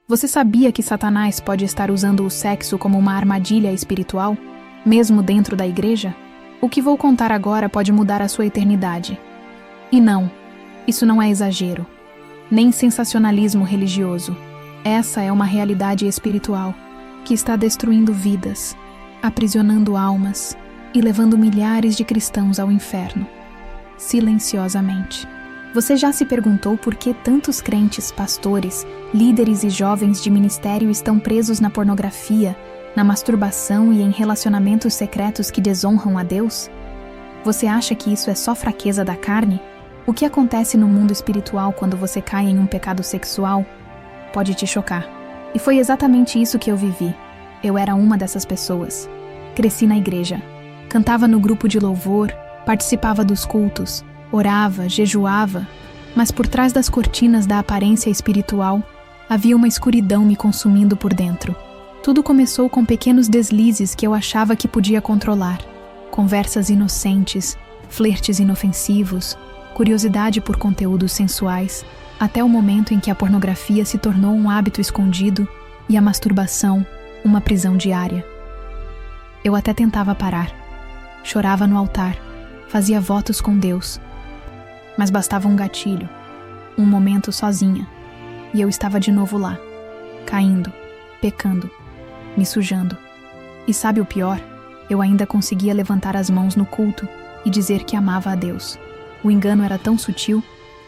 Você sabia que Satanás pode estar usando o sexo como uma armadilha espiritual, mesmo dentro da igreja? O que vou contar agora pode mudar a sua eternidade. E não, isso não é exagero, nem sensacionalismo religioso. Essa é uma realidade espiritual que está destruindo vidas, aprisionando almas e levando milhares de cristãos ao inferno, silenciosamente. Você já se perguntou por que tantos crentes, pastores, líderes e jovens de ministério estão presos na pornografia, na masturbação e em relacionamentos secretos que desonram a Deus? Você acha que isso é só fraqueza da carne? O que acontece no mundo espiritual quando você cai em um pecado sexual pode te chocar. E foi exatamente isso que eu vivi. Eu era uma dessas pessoas. Cresci na igreja, cantava no grupo de louvor, participava dos cultos, orava, jejuava, mas por trás das cortinas da aparência espiritual, havia uma escuridão me consumindo por dentro. Tudo começou com pequenos deslizes que eu achava que podia controlar. Conversas inocentes, flertes inofensivos, curiosidade por conteúdos sensuais, até o momento em que a pornografia se tornou um hábito escondido e a masturbação uma prisão diária. Eu até tentava parar. Chorava no altar, fazia votos com Deus. Mas bastava um gatilho, um momento sozinha, e eu estava de novo lá, caindo, pecando, me sujando. E sabe o pior? Eu ainda conseguia levantar as mãos no culto e dizer que amava a Deus. O engano era tão sutil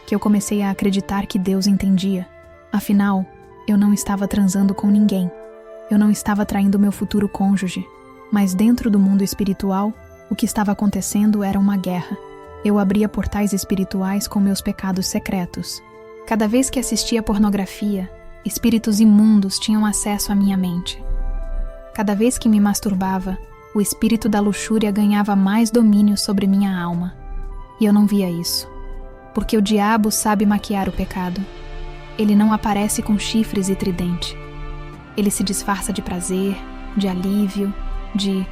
que eu comecei a acreditar que Deus entendia. Afinal, eu não estava transando com ninguém. Eu não estava traindo meu futuro cônjuge. Mas dentro do mundo espiritual, o que estava acontecendo era uma guerra. Eu abria portais espirituais com meus pecados secretos. Cada vez que assistia pornografia, espíritos imundos tinham acesso à minha mente. Cada vez que me masturbava, o espírito da luxúria ganhava mais domínio sobre minha alma. E eu não via isso. Porque o diabo sabe maquiar o pecado. Ele não aparece com chifres e tridente. Ele se disfarça de prazer, de alívio, de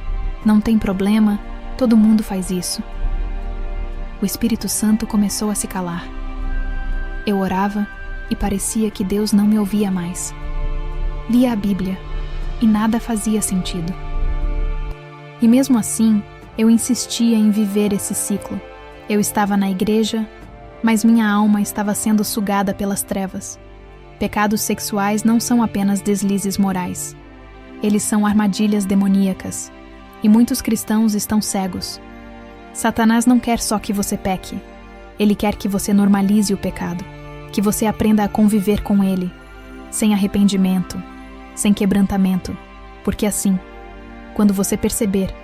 não tem problema, todo mundo faz isso. O Espírito Santo começou a se calar. Eu orava e parecia que Deus não me ouvia mais. Lia a Bíblia e nada fazia sentido. E mesmo assim, eu insistia em viver esse ciclo. Eu estava na igreja, mas minha alma estava sendo sugada pelas trevas. Pecados sexuais não são apenas deslizes morais. Eles são armadilhas demoníacas. E muitos cristãos estão cegos. Satanás não quer só que você peque. Ele quer que você normalize o pecado. Que você aprenda a conviver com ele. Sem arrependimento. Sem quebrantamento. Porque assim, quando você perceber,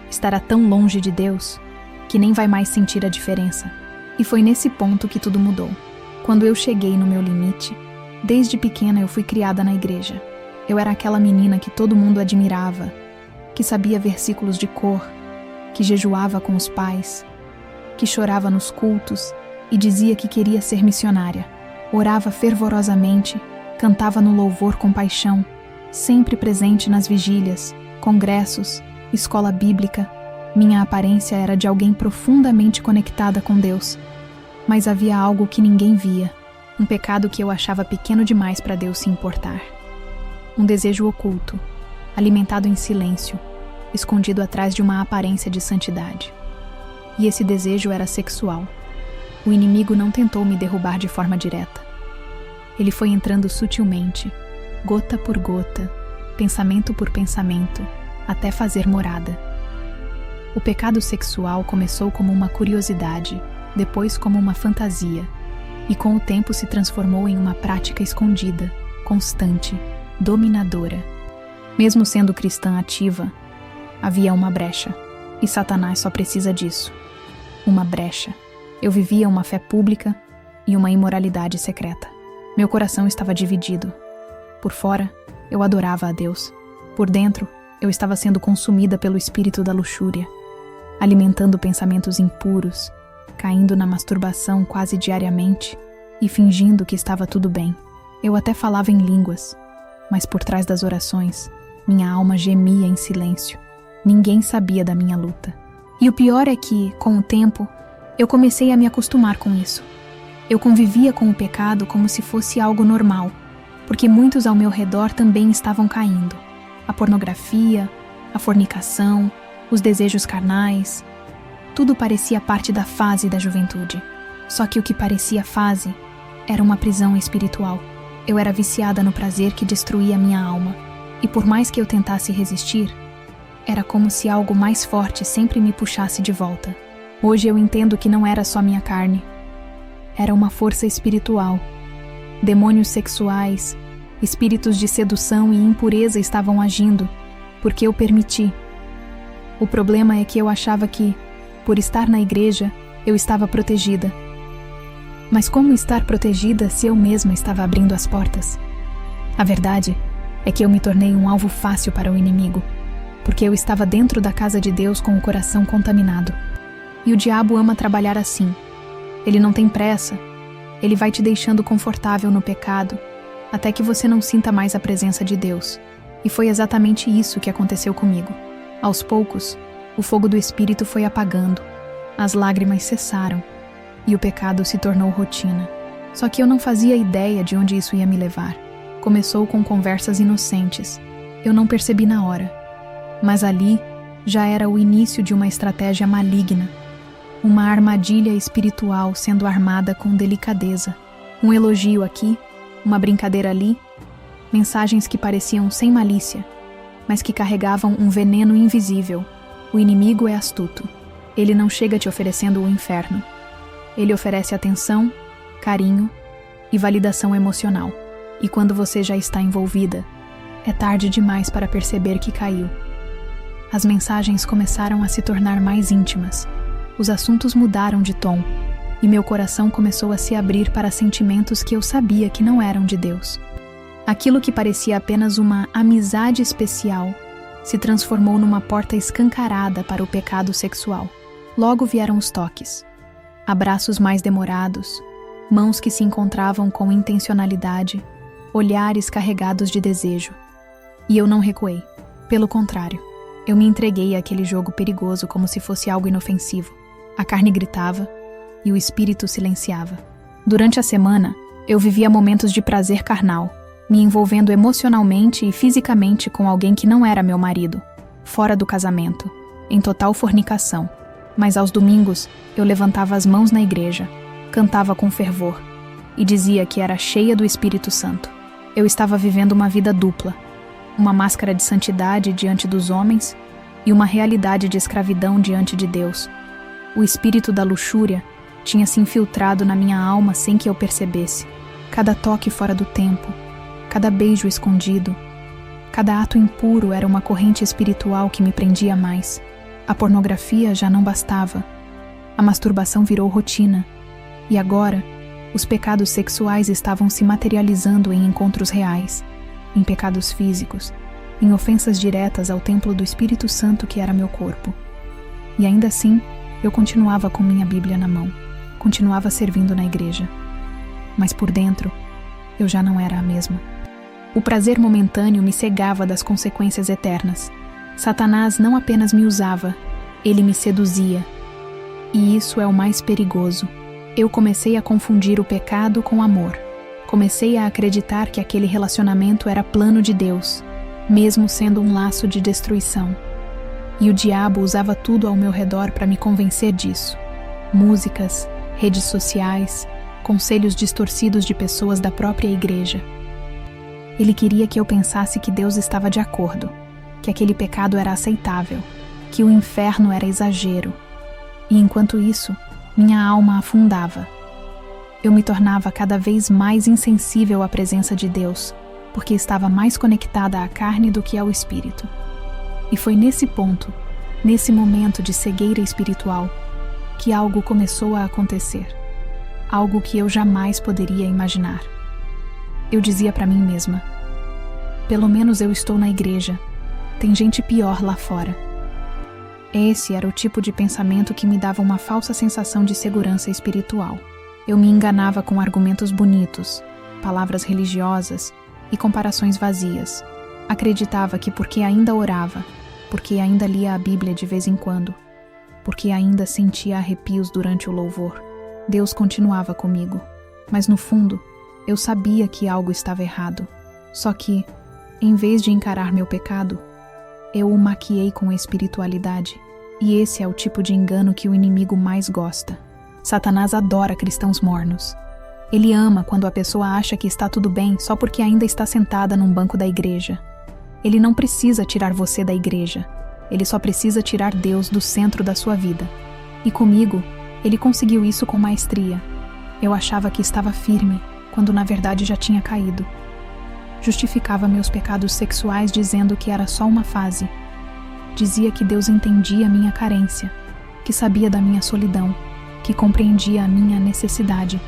estará tão longe de Deus que nem vai mais sentir a diferença. E foi nesse ponto que tudo mudou. Quando eu cheguei no meu limite, desde pequena eu fui criada na igreja. Eu era aquela menina que todo mundo admirava, que sabia versículos de cor, que jejuava com os pais, que chorava nos cultos e dizia que queria ser missionária. Orava fervorosamente, cantava no louvor com paixão, sempre presente nas vigílias, congressos, escola bíblica. Minha aparência era de alguém profundamente conectada com Deus. Mas havia algo que ninguém via, um pecado que eu achava pequeno demais para Deus se importar. Um desejo oculto, alimentado em silêncio, escondido atrás de uma aparência de santidade. E esse desejo era sexual. O inimigo não tentou me derrubar de forma direta. Ele foi entrando sutilmente, gota por gota, pensamento por pensamento, até fazer morada. O pecado sexual começou como uma curiosidade, depois como uma fantasia, e com o tempo se transformou em uma prática escondida, constante, dominadora. Mesmo sendo cristã ativa, havia uma brecha, e Satanás só precisa disso. Uma brecha. Eu vivia uma fé pública e uma imoralidade secreta. Meu coração estava dividido. Por fora, eu adorava a Deus. Por dentro, eu estava sendo consumida pelo espírito da luxúria, alimentando pensamentos impuros, caindo na masturbação quase diariamente e fingindo que estava tudo bem. Eu até falava em línguas, mas por trás das orações, minha alma gemia em silêncio. Ninguém sabia da minha luta. E o pior é que, com o tempo, eu comecei a me acostumar com isso. Eu convivia com o pecado como se fosse algo normal. porque muitos ao meu redor também estavam caindo. A pornografia, a fornicação, os desejos carnais, tudo parecia parte da fase da juventude. Só que o que parecia fase era uma prisão espiritual. Eu era viciada no prazer que destruía minha alma, e por mais que eu tentasse resistir, era como se algo mais forte sempre me puxasse de volta. Hoje eu entendo que não era só minha carne. Era uma força espiritual. Demônios sexuais, espíritos de sedução e impureza estavam agindo, porque eu permiti. O problema é que eu achava que, por estar na igreja, eu estava protegida. Mas como estar protegida se eu mesma estava abrindo as portas? A verdade é que eu me tornei um alvo fácil para o inimigo, porque eu estava dentro da casa de Deus com o coração contaminado. E o diabo ama trabalhar assim. Ele não tem pressa. Ele vai te deixando confortável no pecado, até que você não sinta mais a presença de Deus. E foi exatamente isso que aconteceu comigo. Aos poucos, o fogo do Espírito foi apagando, as lágrimas cessaram, e o pecado se tornou rotina. Só que eu não fazia ideia de onde isso ia me levar. Começou com conversas inocentes. Eu não percebi na hora. Mas ali já era o início de uma estratégia maligna. Uma armadilha espiritual sendo armada com delicadeza. Um elogio aqui, uma brincadeira ali, mensagens que pareciam sem malícia, mas que carregavam um veneno invisível. O inimigo é astuto. Ele não chega te oferecendo o inferno. Ele oferece atenção, carinho e validação emocional. E quando você já está envolvida, é tarde demais para perceber que caiu. As mensagens começaram a se tornar mais íntimas. Os assuntos mudaram de tom, e meu coração começou a se abrir para sentimentos que eu sabia que não eram de Deus. Aquilo que parecia apenas uma amizade especial se transformou numa porta escancarada para o pecado sexual. Logo vieram os toques. Abraços mais demorados, mãos que se encontravam com intencionalidade, olhares carregados de desejo. E eu não recuei. Pelo contrário, eu me entreguei àquele jogo perigoso como se fosse algo inofensivo. A carne gritava e o espírito silenciava. Durante a semana, eu vivia momentos de prazer carnal, me envolvendo emocionalmente e fisicamente com alguém que não era meu marido, fora do casamento, em total fornicação. Mas aos domingos, eu levantava as mãos na igreja, cantava com fervor e dizia que era cheia do Espírito Santo. Eu estava vivendo uma vida dupla, uma máscara de santidade diante dos homens e uma realidade de escravidão diante de Deus. O espírito da luxúria tinha se infiltrado na minha alma sem que eu percebesse. Cada toque fora do tempo, cada beijo escondido, cada ato impuro era uma corrente espiritual que me prendia mais. A pornografia já não bastava. A masturbação virou rotina. E agora, os pecados sexuais estavam se materializando em encontros reais, em pecados físicos, em ofensas diretas ao templo do Espírito Santo que era meu corpo. E ainda assim, eu continuava com minha Bíblia na mão, continuava servindo na igreja. Mas por dentro, eu já não era a mesma. O prazer momentâneo me cegava das consequências eternas. Satanás não apenas me usava, ele me seduzia. E isso é o mais perigoso. Eu comecei a confundir o pecado com amor. Comecei a acreditar que aquele relacionamento era plano de Deus, mesmo sendo um laço de destruição. E o diabo usava tudo ao meu redor para me convencer disso. Músicas, redes sociais, conselhos distorcidos de pessoas da própria igreja. Ele queria que eu pensasse que Deus estava de acordo, que aquele pecado era aceitável, que o inferno era exagero. E enquanto isso, minha alma afundava. Eu me tornava cada vez mais insensível à presença de Deus, porque estava mais conectada à carne do que ao espírito. E foi nesse ponto, nesse momento de cegueira espiritual, que algo começou a acontecer. Algo que eu jamais poderia imaginar. Eu dizia para mim mesma: pelo menos eu estou na igreja. Tem gente pior lá fora. Esse era o tipo de pensamento que me dava uma falsa sensação de segurança espiritual. Eu me enganava com argumentos bonitos, palavras religiosas e comparações vazias. Acreditava que porque ainda orava, porque ainda lia a Bíblia de vez em quando, porque ainda sentia arrepios durante o louvor, Deus continuava comigo. Mas no fundo, eu sabia que algo estava errado. Só que, em vez de encarar meu pecado, eu o maquiei com espiritualidade. E esse é o tipo de engano que o inimigo mais gosta. Satanás adora cristãos mornos. Ele ama quando a pessoa acha que está tudo bem só porque ainda está sentada num banco da igreja. Ele não precisa tirar você da igreja. Ele só precisa tirar Deus do centro da sua vida. E comigo, ele conseguiu isso com maestria. Eu achava que estava firme, quando na verdade já tinha caído. Justificava meus pecados sexuais dizendo que era só uma fase. Dizia que Deus entendia minha carência, que sabia da minha solidão, que compreendia a minha necessidade.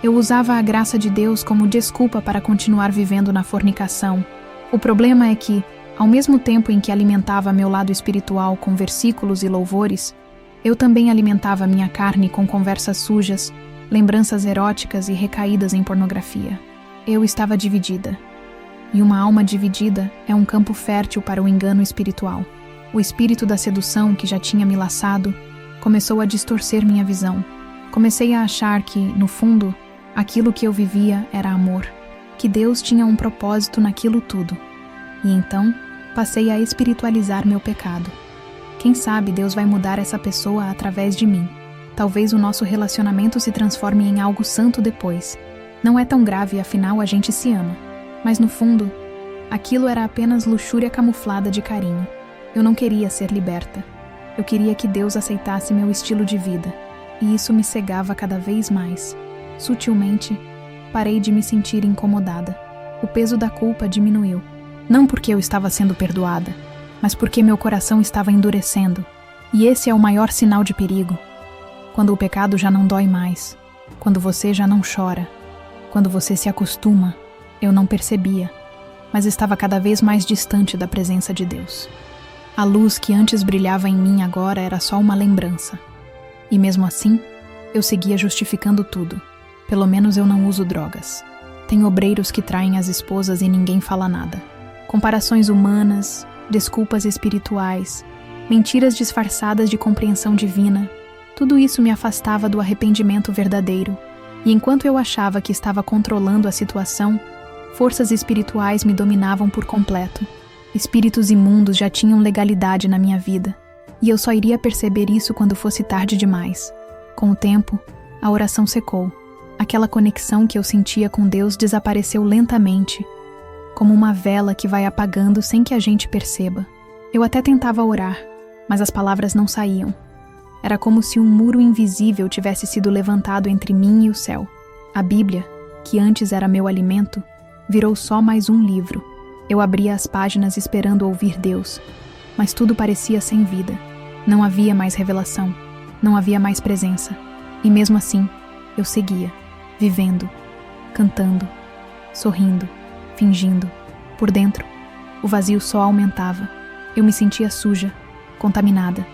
Eu usava a graça de Deus como desculpa para continuar vivendo na fornicação. O problema é que, ao mesmo tempo em que alimentava meu lado espiritual com versículos e louvores, eu também alimentava minha carne com conversas sujas, lembranças eróticas e recaídas em pornografia. Eu estava dividida. E uma alma dividida é um campo fértil para o engano espiritual. O espírito da sedução que já tinha me laçado começou a distorcer minha visão. Comecei a achar que, no fundo, aquilo que eu vivia era amor, que Deus tinha um propósito naquilo tudo. E então, passei a espiritualizar meu pecado. Quem sabe Deus vai mudar essa pessoa através de mim. Talvez o nosso relacionamento se transforme em algo santo depois. Não é tão grave, afinal a gente se ama. Mas no fundo, aquilo era apenas luxúria camuflada de carinho. Eu não queria ser liberta. Eu queria que Deus aceitasse meu estilo de vida. E isso me cegava cada vez mais. Sutilmente, parei de me sentir incomodada. O peso da culpa diminuiu. Não porque eu estava sendo perdoada, mas porque meu coração estava endurecendo. E esse é o maior sinal de perigo. Quando o pecado já não dói mais. Quando você já não chora. Quando você se acostuma. Eu não percebia, mas estava cada vez mais distante da presença de Deus. A luz que antes brilhava em mim agora era só uma lembrança. E mesmo assim, eu seguia justificando tudo. Pelo menos eu não uso drogas. Tem obreiros que traem as esposas e ninguém fala nada. Comparações humanas, desculpas espirituais, mentiras disfarçadas de compreensão divina. Tudo isso me afastava do arrependimento verdadeiro. E enquanto eu achava que estava controlando a situação, forças espirituais me dominavam por completo. Espíritos imundos já tinham legalidade na minha vida, e eu só iria perceber isso quando fosse tarde demais. Com o tempo, a oração secou. Aquela conexão que eu sentia com Deus desapareceu lentamente, como uma vela que vai apagando sem que a gente perceba. Eu até tentava orar, mas as palavras não saíam. Era como se um muro invisível tivesse sido levantado entre mim e o céu. A Bíblia, que antes era meu alimento, virou só mais um livro. Eu abria as páginas esperando ouvir Deus, mas tudo parecia sem vida. Não havia mais revelação, não havia mais presença. E mesmo assim, eu seguia, vivendo, cantando, sorrindo, fingindo. Por dentro, o vazio só aumentava. Eu me sentia suja, contaminada,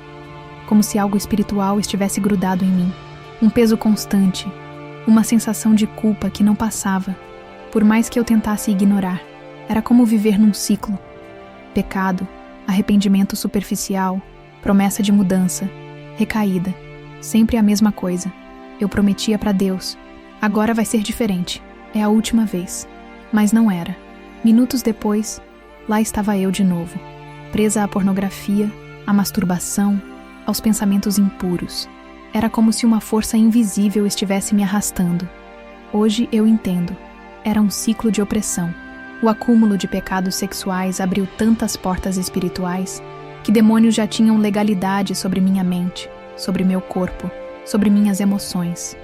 como se algo espiritual estivesse grudado em mim. Um peso constante, uma sensação de culpa que não passava, por mais que eu tentasse ignorar. Era como viver num ciclo. Pecado, arrependimento superficial, promessa de mudança, recaída. Sempre a mesma coisa. Eu prometia para Deus: agora vai ser diferente. É a última vez. Mas não era. Minutos depois, lá estava eu de novo, presa à pornografia, à masturbação, aos pensamentos impuros. Era como se uma força invisível estivesse me arrastando. Hoje eu entendo. Era um ciclo de opressão. O acúmulo de pecados sexuais abriu tantas portas espirituais que demônios já tinham legalidade sobre minha mente, sobre meu corpo, sobre minhas emoções.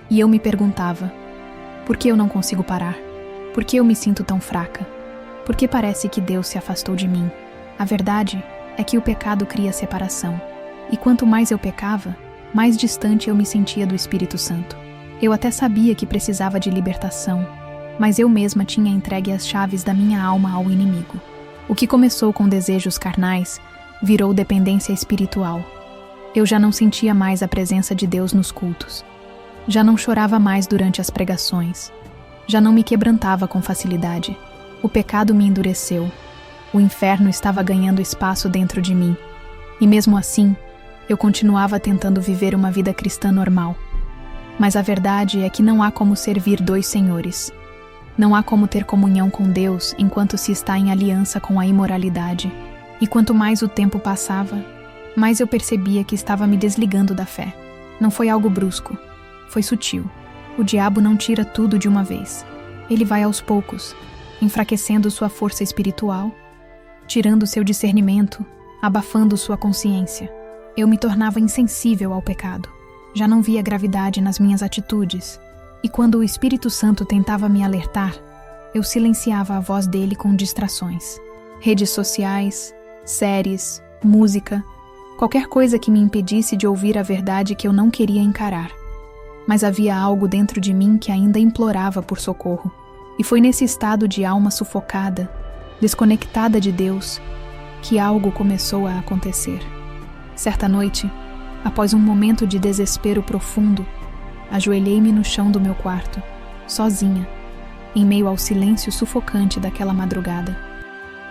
E eu me perguntava: por que eu não consigo parar? Por que eu me sinto tão fraca? Por que parece que Deus se afastou de mim? A verdade é que o pecado cria separação. E quanto mais eu pecava, mais distante eu me sentia do Espírito Santo. Eu até sabia que precisava de libertação, mas eu mesma tinha entregue as chaves da minha alma ao inimigo. O que começou com desejos carnais virou dependência espiritual. Eu já não sentia mais a presença de Deus nos cultos. Já não chorava mais durante as pregações. Já não me quebrantava com facilidade. O pecado me endureceu. O inferno estava ganhando espaço dentro de mim. E mesmo assim, eu continuava tentando viver uma vida cristã normal. Mas a verdade é que não há como servir dois senhores. Não há como ter comunhão com Deus enquanto se está em aliança com a imoralidade. E quanto mais o tempo passava, mais eu percebia que estava me desligando da fé. Não foi algo brusco, foi sutil. O diabo não tira tudo de uma vez. Ele vai aos poucos, enfraquecendo sua força espiritual, tirando seu discernimento, abafando sua consciência. Eu me tornava insensível ao pecado. Já não via gravidade nas minhas atitudes. E quando o Espírito Santo tentava me alertar, eu silenciava a voz dele com distrações. Redes sociais, séries, música, qualquer coisa que me impedisse de ouvir a verdade que eu não queria encarar. Mas havia algo dentro de mim que ainda implorava por socorro. E foi nesse estado de alma sufocada, desconectada de Deus, que algo começou a acontecer. Certa noite, após um momento de desespero profundo, ajoelhei-me no chão do meu quarto, sozinha, em meio ao silêncio sufocante daquela madrugada.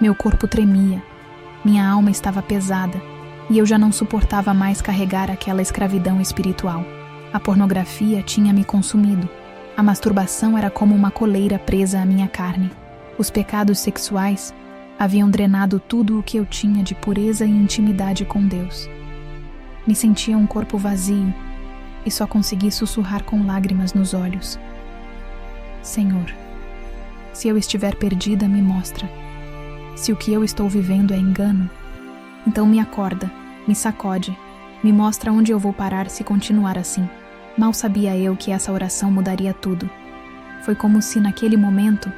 Meu corpo tremia, minha alma estava pesada, e eu já não suportava mais carregar aquela escravidão espiritual. A pornografia tinha me consumido. A masturbação era como uma coleira presa à minha carne. Os pecados sexuais haviam drenado tudo o que eu tinha de pureza e intimidade com Deus. Me sentia um corpo vazio e só consegui sussurrar com lágrimas nos olhos: Senhor, se eu estiver perdida, me mostra. Se o que eu estou vivendo é engano, então me acorda, me sacode, me mostra onde eu vou parar se continuar assim. Mal sabia eu que essa oração mudaria tudo. Foi como se naquele momento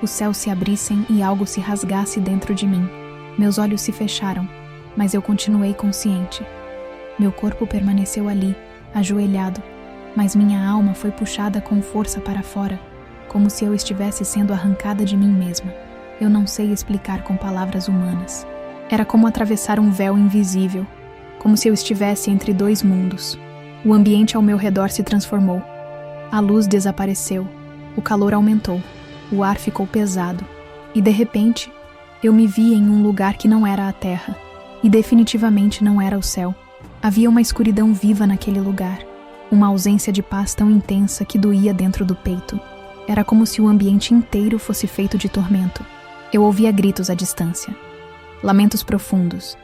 os céus se abrissem e algo se rasgasse dentro de mim. Meus olhos se fecharam, mas eu continuei consciente. Meu corpo permaneceu ali, ajoelhado, mas minha alma foi puxada com força para fora, como se eu estivesse sendo arrancada de mim mesma. Eu não sei explicar com palavras humanas. Era como atravessar um véu invisível, como se eu estivesse entre dois mundos. O ambiente ao meu redor se transformou. A luz desapareceu, o calor aumentou, o ar ficou pesado, e de repente, eu me vi em um lugar que não era a terra, e definitivamente não era o céu. Havia uma escuridão viva naquele lugar, uma ausência de paz tão intensa que doía dentro do peito. Era como se o ambiente inteiro fosse feito de tormento. Eu ouvia gritos à distância, lamentos profundos,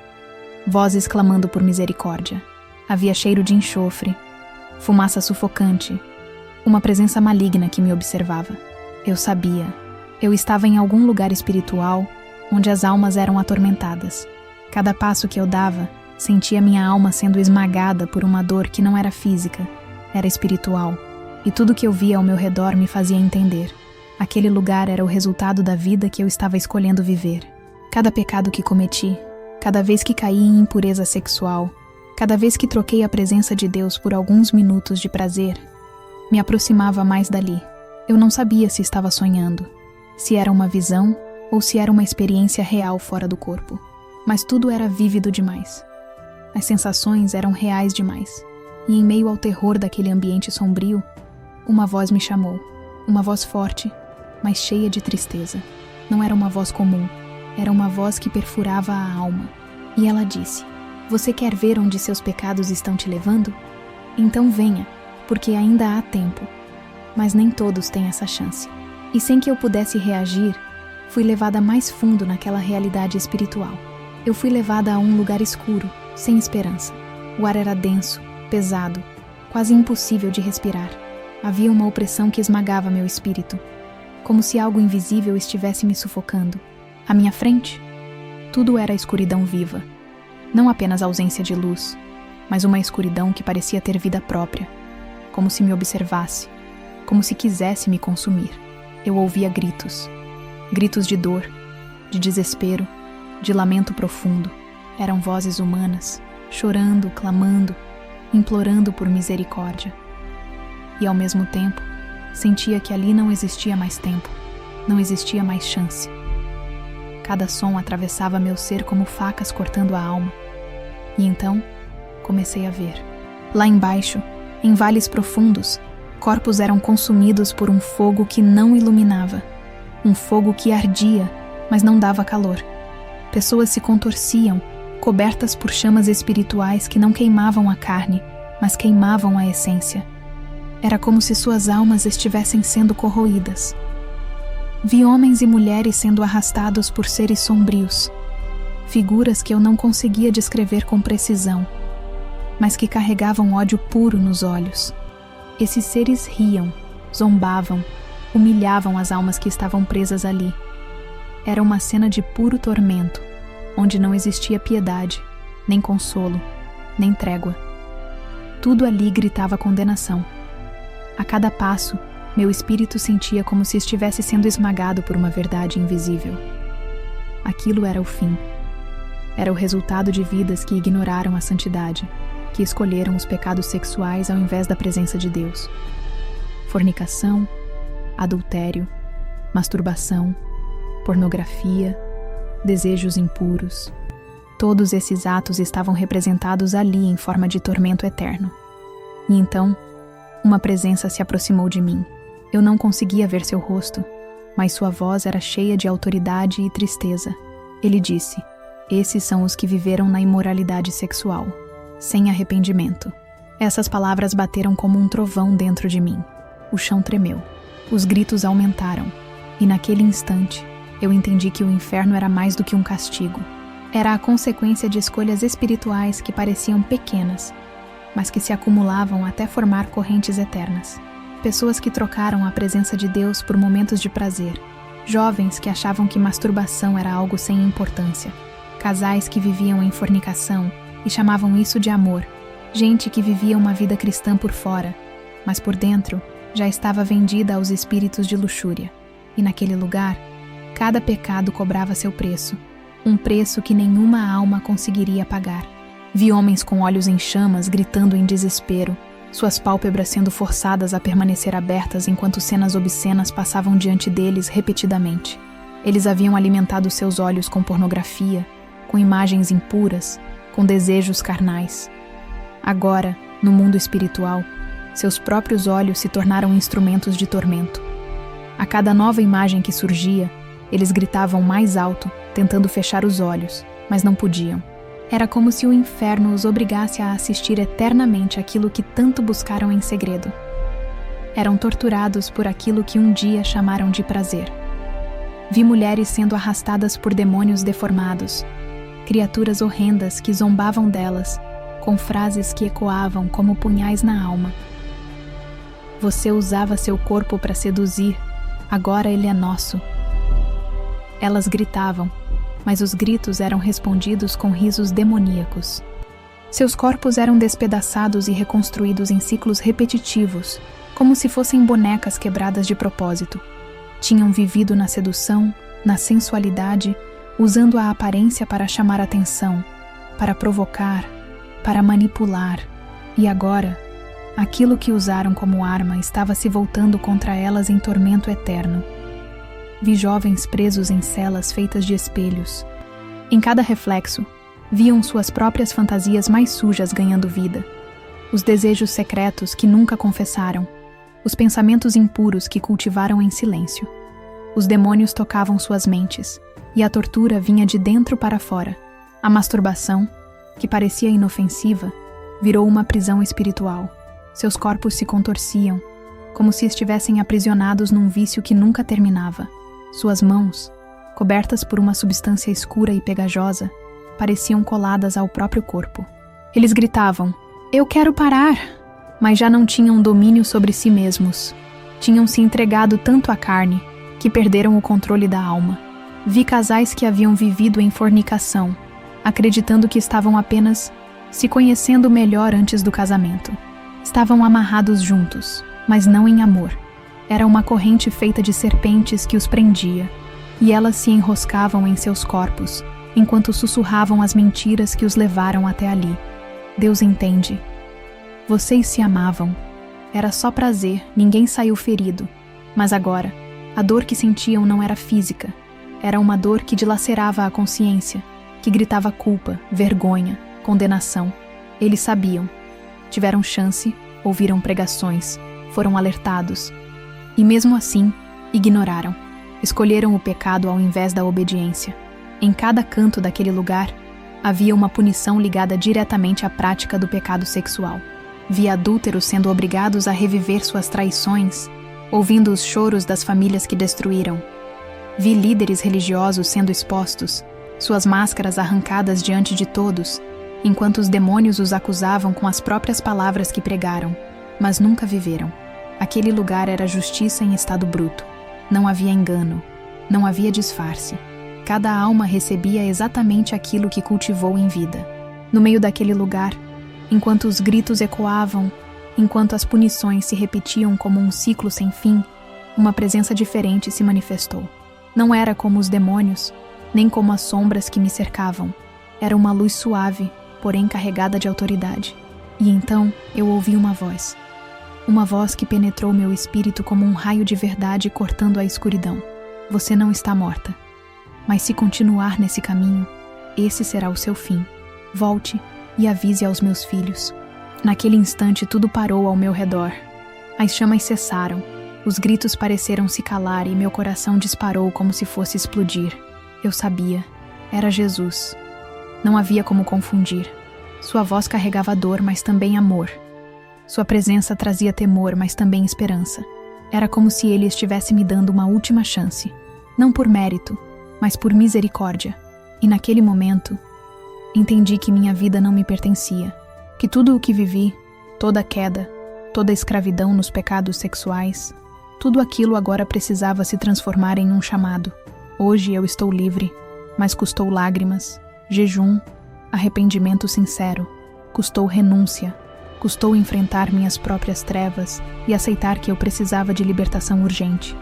vozes clamando por misericórdia. Havia cheiro de enxofre, fumaça sufocante, uma presença maligna que me observava. Eu sabia, eu estava em algum lugar espiritual onde as almas eram atormentadas. Cada passo que eu dava, sentia minha alma sendo esmagada por uma dor que não era física, era espiritual. E tudo que eu via ao meu redor me fazia entender. Aquele lugar era o resultado da vida que eu estava escolhendo viver. Cada pecado que cometi, cada vez que caí em impureza sexual, cada vez que troquei a presença de Deus por alguns minutos de prazer, me aproximava mais dali. Eu não sabia se estava sonhando, se era uma visão ou se era uma experiência real fora do corpo. Mas tudo era vívido demais. As sensações eram reais demais. E em meio ao terror daquele ambiente sombrio, uma voz me chamou. Uma voz forte, mas cheia de tristeza. Não era uma voz comum, era uma voz que perfurava a alma. E ela disse: Você quer ver onde seus pecados estão te levando? Então venha, porque ainda há tempo. Mas nem todos têm essa chance. E sem que eu pudesse reagir, fui levada mais fundo naquela realidade espiritual. Eu fui levada a um lugar escuro, sem esperança. O ar era denso, pesado, quase impossível de respirar. Havia uma opressão que esmagava meu espírito, como se algo invisível estivesse me sufocando. À minha frente, tudo era escuridão viva. Não apenas ausência de luz, mas uma escuridão que parecia ter vida própria, como se me observasse, como se quisesse me consumir. Eu ouvia gritos, gritos de dor, de desespero, de lamento profundo. Eram vozes humanas, chorando, clamando, implorando por misericórdia. E ao mesmo tempo, sentia que ali não existia mais tempo, não existia mais chance. Cada som atravessava meu ser como facas cortando a alma. E então, comecei a ver. Lá embaixo, em vales profundos, corpos eram consumidos por um fogo que não iluminava. Um fogo que ardia, mas não dava calor. Pessoas se contorciam, cobertas por chamas espirituais que não queimavam a carne, mas queimavam a essência. Era como se suas almas estivessem sendo corroídas. Vi homens e mulheres sendo arrastados por seres sombrios, figuras que eu não conseguia descrever com precisão, mas que carregavam ódio puro nos olhos. Esses seres riam, zombavam, humilhavam as almas que estavam presas ali. Era uma cena de puro tormento, onde não existia piedade, nem consolo, nem trégua. Tudo ali gritava condenação. A cada passo, meu espírito sentia como se estivesse sendo esmagado por uma verdade invisível. Aquilo era o fim. Era o resultado de vidas que ignoraram a santidade, que escolheram os pecados sexuais ao invés da presença de Deus. Fornicação, adultério, masturbação, pornografia, desejos impuros. Todos esses atos estavam representados ali em forma de tormento eterno. E então, uma presença se aproximou de mim. Eu não conseguia ver seu rosto, mas sua voz era cheia de autoridade e tristeza. Ele disse: "Esses são os que viveram na imoralidade sexual, sem arrependimento." Essas palavras bateram como um trovão dentro de mim. O chão tremeu. Os gritos aumentaram. E naquele instante, eu entendi que o inferno era mais do que um castigo. Era a consequência de escolhas espirituais que pareciam pequenas, mas que se acumulavam até formar correntes eternas. Pessoas que trocaram a presença de Deus por momentos de prazer. Jovens que achavam que masturbação era algo sem importância. Casais que viviam em fornicação e chamavam isso de amor. Gente que vivia uma vida cristã por fora, mas por dentro já estava vendida aos espíritos de luxúria. E naquele lugar, cada pecado cobrava seu preço. Um preço que nenhuma alma conseguiria pagar. Vi homens com olhos em chamas gritando em desespero, suas pálpebras sendo forçadas a permanecer abertas enquanto cenas obscenas passavam diante deles repetidamente. Eles haviam alimentado seus olhos com pornografia, com imagens impuras, com desejos carnais. Agora, no mundo espiritual, seus próprios olhos se tornaram instrumentos de tormento. A cada nova imagem que surgia, eles gritavam mais alto, tentando fechar os olhos, mas não podiam. Era como se o inferno os obrigasse a assistir eternamente aquilo que tanto buscaram em segredo. Eram torturados por aquilo que um dia chamaram de prazer. Vi mulheres sendo arrastadas por demônios deformados, criaturas horrendas que zombavam delas, com frases que ecoavam como punhais na alma. Você usava seu corpo para seduzir, agora ele é nosso. Elas gritavam, mas os gritos eram respondidos com risos demoníacos. Seus corpos eram despedaçados e reconstruídos em ciclos repetitivos, como se fossem bonecas quebradas de propósito. Tinham vivido na sedução, na sensualidade, usando a aparência para chamar atenção, para provocar, para manipular. E agora, aquilo que usaram como arma estava se voltando contra elas em tormento eterno. Vi jovens presos em celas feitas de espelhos. Em cada reflexo, viam suas próprias fantasias mais sujas ganhando vida. Os desejos secretos que nunca confessaram. Os pensamentos impuros que cultivaram em silêncio. Os demônios tocavam suas mentes, e a tortura vinha de dentro para fora. A masturbação, que parecia inofensiva, virou uma prisão espiritual. Seus corpos se contorciam, como se estivessem aprisionados num vício que nunca terminava. Suas mãos, cobertas por uma substância escura e pegajosa, pareciam coladas ao próprio corpo. Eles gritavam: "Eu quero parar!" Mas já não tinham domínio sobre si mesmos. Tinham se entregado tanto à carne, que perderam o controle da alma. Vi casais que haviam vivido em fornicação, acreditando que estavam apenas se conhecendo melhor antes do casamento. Estavam amarrados juntos, mas não em amor. Era uma corrente feita de serpentes que os prendia, e elas se enroscavam em seus corpos, enquanto sussurravam as mentiras que os levaram até ali. Deus entende. Vocês se amavam. Era só prazer, ninguém saiu ferido. Mas agora, a dor que sentiam não era física. Era uma dor que dilacerava a consciência, que gritava culpa, vergonha, condenação. Eles sabiam. Tiveram chance, ouviram pregações, foram alertados. E mesmo assim, ignoraram. Escolheram o pecado ao invés da obediência. Em cada canto daquele lugar, havia uma punição ligada diretamente à prática do pecado sexual. Vi adúlteros sendo obrigados a reviver suas traições, ouvindo os choros das famílias que destruíram. Vi líderes religiosos sendo expostos, suas máscaras arrancadas diante de todos, enquanto os demônios os acusavam com as próprias palavras que pregaram, mas nunca viveram. Aquele lugar era justiça em estado bruto. Não havia engano, não havia disfarce. Cada alma recebia exatamente aquilo que cultivou em vida. No meio daquele lugar, enquanto os gritos ecoavam, enquanto as punições se repetiam como um ciclo sem fim, uma presença diferente se manifestou. Não era como os demônios, nem como as sombras que me cercavam. Era uma luz suave, porém carregada de autoridade. E então eu ouvi uma voz. Uma voz que penetrou meu espírito como um raio de verdade cortando a escuridão. Você não está morta. Mas se continuar nesse caminho, esse será o seu fim. Volte e avise aos meus filhos. Naquele instante tudo parou ao meu redor. As chamas cessaram, os gritos pareceram se calar e meu coração disparou como se fosse explodir. Eu sabia, era Jesus. Não havia como confundir. Sua voz carregava dor, mas também amor. Sua presença trazia temor, mas também esperança. Era como se ele estivesse me dando uma última chance. Não por mérito, mas por misericórdia. E naquele momento, entendi que minha vida não me pertencia. Que tudo o que vivi, toda a queda, toda a escravidão nos pecados sexuais, tudo aquilo agora precisava se transformar em um chamado. Hoje eu estou livre, mas custou lágrimas, jejum, arrependimento sincero, custou renúncia, custou enfrentar minhas próprias trevas e aceitar que eu precisava de libertação urgente.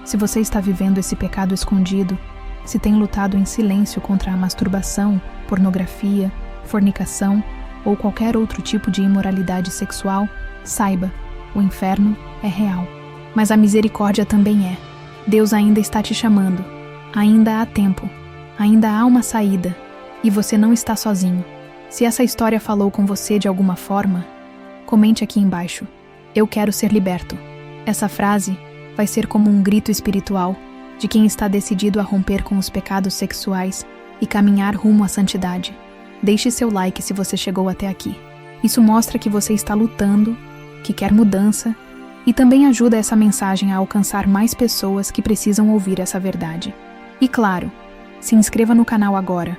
Se você está vivendo esse pecado escondido, se tem lutado em silêncio contra a masturbação, pornografia, fornicação ou qualquer outro tipo de imoralidade sexual, saiba, o inferno é real. Mas a misericórdia também é. Deus ainda está te chamando. Ainda há tempo. Ainda há uma saída. E você não está sozinho. Se essa história falou com você de alguma forma, comente aqui embaixo. Eu quero ser liberto. Essa frase vai ser como um grito espiritual de quem está decidido a romper com os pecados sexuais e caminhar rumo à santidade. Deixe seu like se você chegou até aqui. Isso mostra que você está lutando, que quer mudança e também ajuda essa mensagem a alcançar mais pessoas que precisam ouvir essa verdade. E claro, se inscreva no canal agora,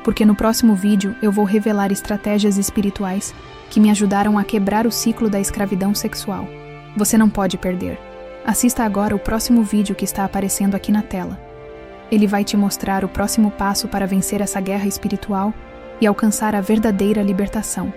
porque no próximo vídeo eu vou revelar estratégias espirituais que me ajudaram a quebrar o ciclo da escravidão sexual. Você não pode perder. Assista agora o próximo vídeo que está aparecendo aqui na tela. Ele vai te mostrar o próximo passo para vencer essa guerra espiritual e alcançar a verdadeira libertação.